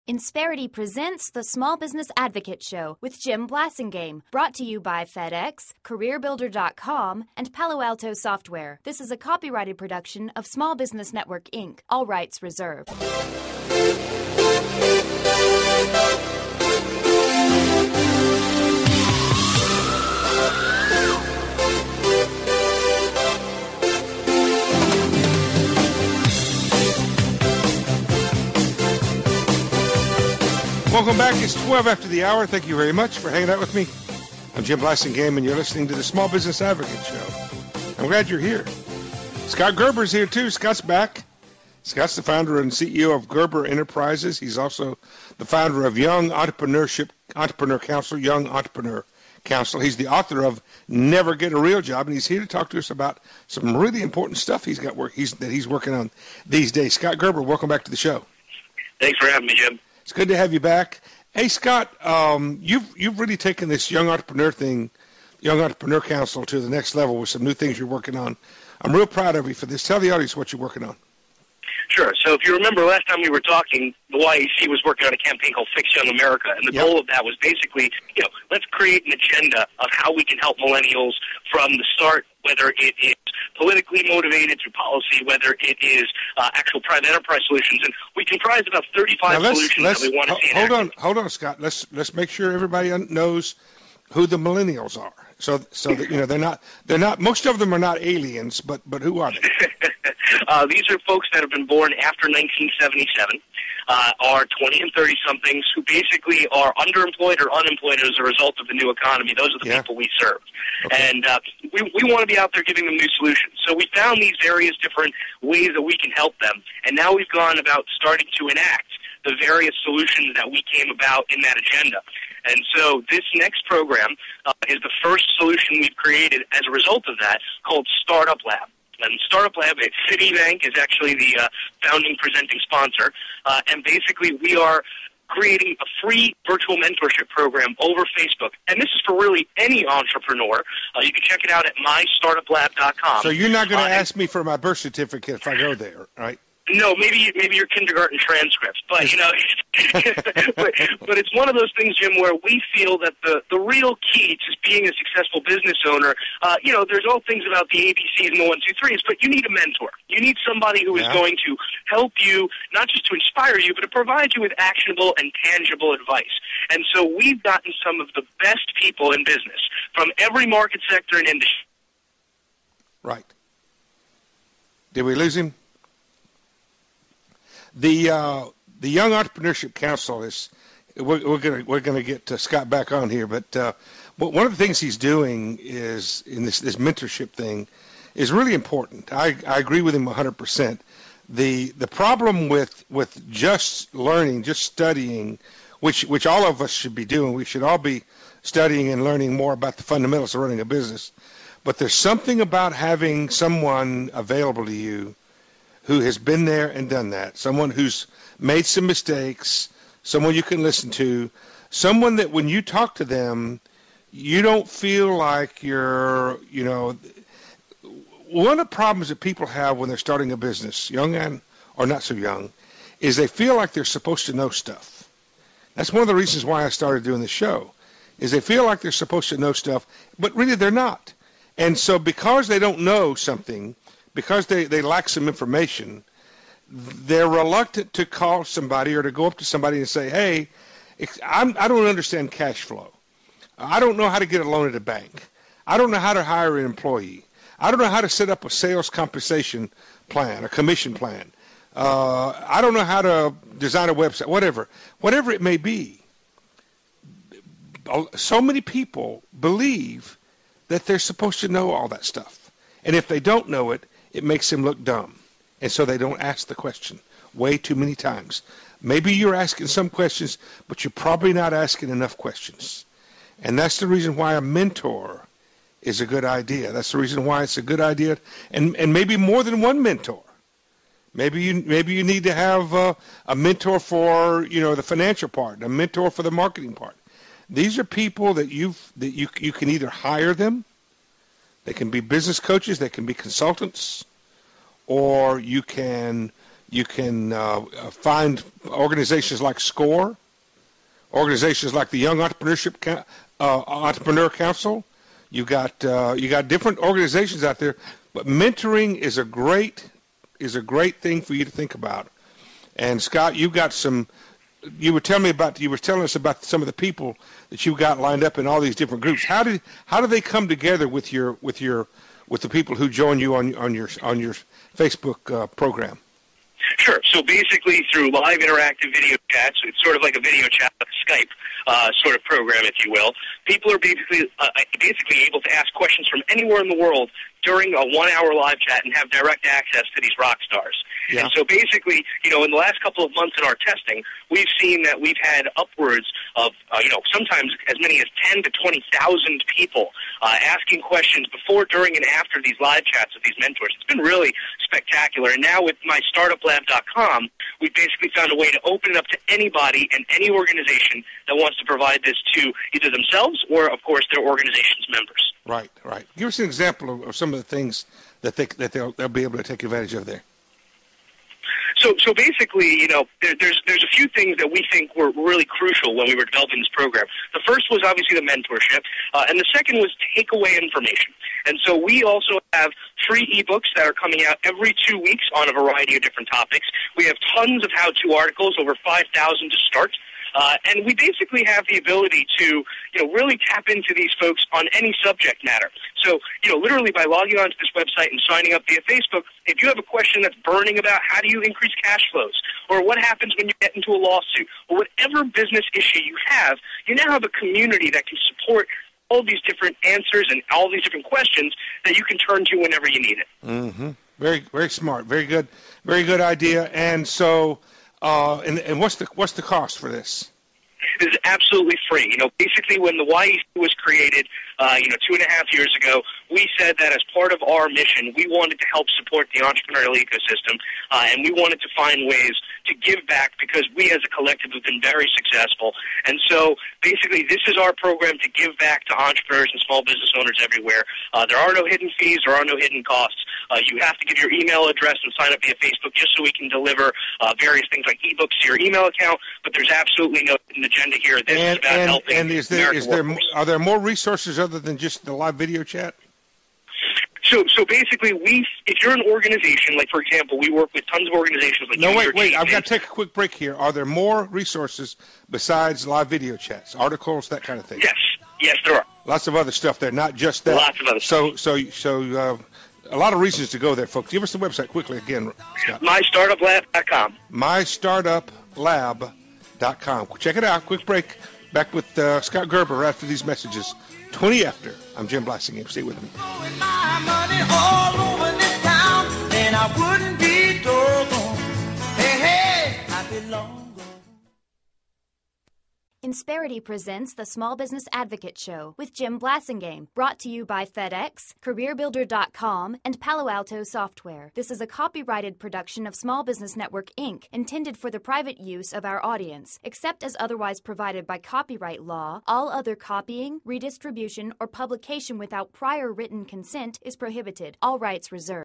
Insperity presents the Small Business Advocate Show with Jim Blasingame, brought to you by FedEx, CareerBuilder.com, and Palo Alto Software. This is a copyrighted production of Small Business Network, Inc., all rights reserved. Welcome back. It's 12 after the hour. Thank you very much for hanging out with me. I'm Jim Blasingame, and you're listening to the Small Business Advocate Show. I'm glad you're here. Scott Gerber's here, too. Scott's back. Scott's the founder and CEO of Gerber Enterprises. He's also the founder of Young Entrepreneur Council, Young Entrepreneur Council. He's the author of Never Get a Real Job, and he's here to talk to us about some really important stuff he's working on these days. Scott Gerber, welcome back to the show. Thanks for having me, Jim. It's good to have you back. Hey, Scott, you've really taken this Young Entrepreneur Council to the next level with some new things you're working on. I'm real proud of you for this. Tell the audience what you're working on. Sure. So if you remember last time we were talking, the YAC was working on a campaign called Fix Young America, and the goal of that was basically, let's create an agenda of how we can help millennials from the start, whether it is politically motivated through policy, whether it is actual private enterprise solutions, and we comprised about 35 solutions that we want to see. Hold on, Scott. Let's make sure everybody knows who the millennials are. So that they're not. Most of them are not aliens, but who are they? These are folks that have been born after 1977, are 20 and 30-somethings who basically are underemployed or unemployed as a result of the new economy. Those are the people we serve. Okay. And we want to be out there giving them new solutions. So we found these various different ways that we can help them, and now we've gone about starting to enact the various solutions that we came about in that agenda. And so this next program is the first solution we've created as a result of that, called Startup Lab. And Startup Lab at Citibank is actually the founding presenting sponsor. And basically we are creating a free virtual mentorship program over Facebook. And this is for really any entrepreneur. You can check it out at mystartuplab.com. So you're not going to ask me for my birth certificate if I go there, right? No, maybe your kindergarten transcripts, but but it's one of those things, Jim, where we feel that the real key to being a successful business owner, there's all things about the ABCs and the 1, 2, 3s, but you need a mentor. You need somebody who is going to help you, not just to inspire you, but to provide you with actionable and tangible advice. And so we've gotten some of the best people in business from every market sector and industry. Right. Did we lose him? The Young Entrepreneurship Council is we're gonna get Scott back on here, but one of the things he's doing is in this mentorship thing is really important. I agree with him 100%. The problem with just learning, just studying, which all of us should be doing. We should all be studying and learning more about the fundamentals of running a business. But there's something about having someone available to you who has been there and done that, someone who's made some mistakes, someone you can listen to, someone that when you talk to them, you don't feel like you're, one of the problems that people have when they're starting a business, young and or not so young, is they feel like they're supposed to know stuff. That's one of the reasons why I started doing the show, is they feel like they're supposed to know stuff, but really they're not. And so because they don't know something, because they lack some information, they're reluctant to call somebody or to go up to somebody and say, hey, I don't understand cash flow. I don't know how to get a loan at a bank. I don't know how to hire an employee. I don't know how to set up a sales compensation plan, a commission plan. I don't know how to design a website, whatever it may be. So many people believe that they're supposed to know all that stuff. And if they don't know it, it makes them look dumb. And so they don't ask the question way too many times. Maybe you're asking some questions, but you're probably not asking enough questions. And that's the reason why a mentor is a good idea. That's the reason why it's a good idea. And maybe more than one mentor. Maybe you need to have a mentor for, the financial part, a mentor for the marketing part. These are people that you can either hire them. They can be business coaches, they can be consultants, or you can You can find organizations like SCORE, organizations like the Young Entrepreneur Council. You got different organizations out there, but mentoring is a great thing for you to think about. And Scott, you got some. You were telling us about some of the people that you got lined up in all these different groups. How do they come together with the people who join you on your Facebook program? Sure. So basically, through live interactive video chats, it's sort of like a video chat, Skype sort of program, if you will. People are basically able to ask questions from anywhere in the world during a 1-hour live chat and have direct access to these rock stars. Yeah. And so basically, in the last couple of months in our testing, we've seen that we've had upwards of, sometimes as many as 10 to 20,000 people asking questions before, during, and after these live chats with these mentors. It's been really spectacular. And now with mystartuplab.com, we've basically found a way to open it up to anybody and any organization that wants to provide this to either themselves or, of course, their organization's members. Right. Give us an example of some of the things that they'll be able to take advantage of there. So basically, there's a few things that we think were really crucial when we were developing this program. The first was obviously the mentorship, and the second was takeaway information. And so we also have free ebooks that are coming out every 2 weeks on a variety of different topics. We have tons of how-to articles, over 5,000 to start. And we basically have the ability to, really tap into these folks on any subject matter. So, literally by logging onto this website and signing up via Facebook, if you have a question that's burning about how do you increase cash flows, or what happens when you get into a lawsuit, or whatever business issue you now have a community that can support all these different answers and all these different questions that you can turn to whenever you need it. Mm-hmm. Very, very smart. Very good idea. And so, and what's the cost for this? This is absolutely free. Basically when the YEC was created, 2.5 years ago, we said that as part of our mission, we wanted to help support the entrepreneurial ecosystem, and we wanted to find ways to give back because we as a collective have been very successful. And so basically this is our program to give back to entrepreneurs and small business owners everywhere. There are no hidden fees. There are no hidden costs. You have to give your email address and sign up via Facebook just so we can deliver various things like ebooks to your email account, but there's absolutely no hidden agenda here. This is about helping are there more resources other than just the live video chat? So basically, if you're an organization, like for example, we work with tons of organizations like wait, I've got to take a quick break here. Are there more resources besides live video chats, articles, that kind of thing? Yes, there are. Lots of other stuff there, not just that. Lots of other stuff. So a lot of reasons to go there, folks. Give us the website quickly again, Scott. mystartuplab.com. mystartuplab.com. Check it out. Quick break. Back with Scott Gerber after these messages. 20 after. I'm Jim Blasingame. Stay with me. Insperity presents the Small Business Advocate Show with Jim Blasingame, brought to you by FedEx, CareerBuilder.com, and Palo Alto Software. This is a copyrighted production of Small Business Network, Inc., intended for the private use of our audience. Except as otherwise provided by copyright law, all other copying, redistribution, or publication without prior written consent is prohibited. All rights reserved.